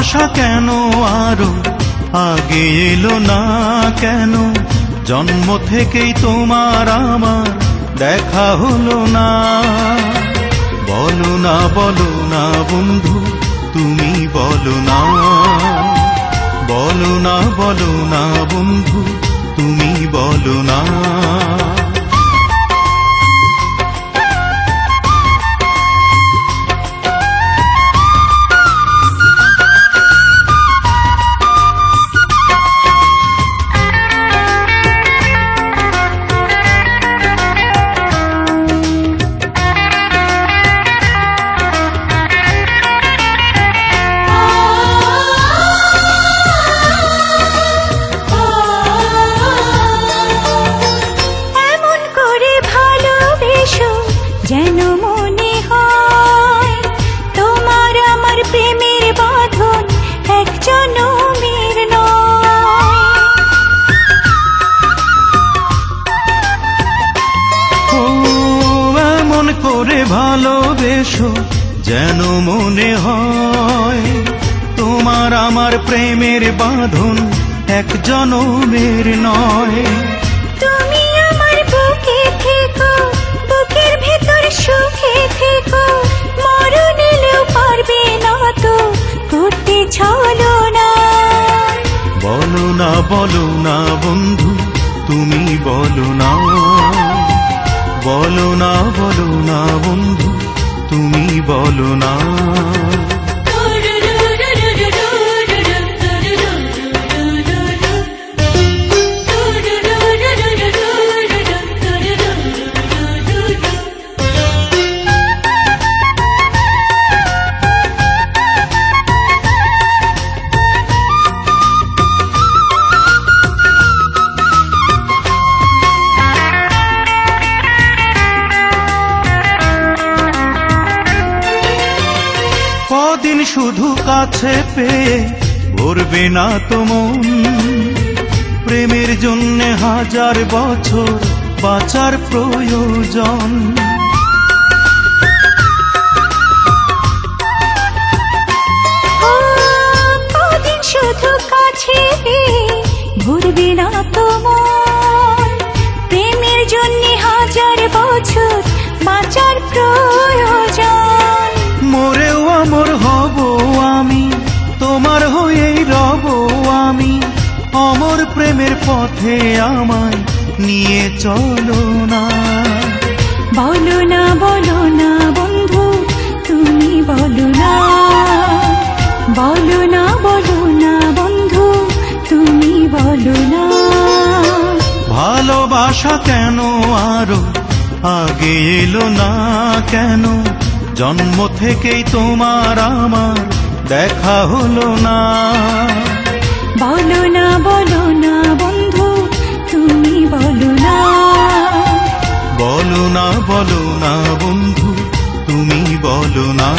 ভালোবাসা কেন আরো আগে এলো না কেন? জন্ম থেকেই তোমার আমার দেখা হলো না। বলো না বলো না বন্ধু, তুমি বলো না। বলো না বলো না বন্ধু, তুমি বলো না। যেন মনে হয় তোমার আমার প্রেমের বাঁধন এক জনমের নয়। ও এমন করে ভালোবেসো যেন মনে হয় তোমার আমার প্রেমের বাঁধন এক জনমের নয়। তুমি আমার বুকে থেকো, বুকের ভেতর সুখে থেকো, মরণ এলেও পারবে না তো করতে ছলনা। বলো না বলো না বন্ধু, তুমি বলো না। বলো না বলো না বন্ধু, তুমি বলো না। কদিন শুধু কাছে পেয়ে ভরবে না তো মন, প্রেমের জন্য হাজার বছর বাঁচার প্রয়োজন। কদিন শুধু কাছে পেয়ে ভরবে না তো মন, প্রেমের জন্য হাজার বছর বাঁচার প্রয়োজন। মরেও অমর হব আমি, তোমার হয়েই রব আমি। অমর প্রেমের পথে আমায় নিয়ে চলো না। বলো না বলো না বন্ধু, তুমি বলো না। বলো না বলো না বন্ধু, তুমি বলো না। ভালোবাসা কেন আরো আগে এলো না কেন? জন্ম থেকেই তোমার আমার দেখা হলো না। বলো না বলো না বন্ধু, তুমি বলো না। বলো না বলো না বন্ধু, তুমি বলো না।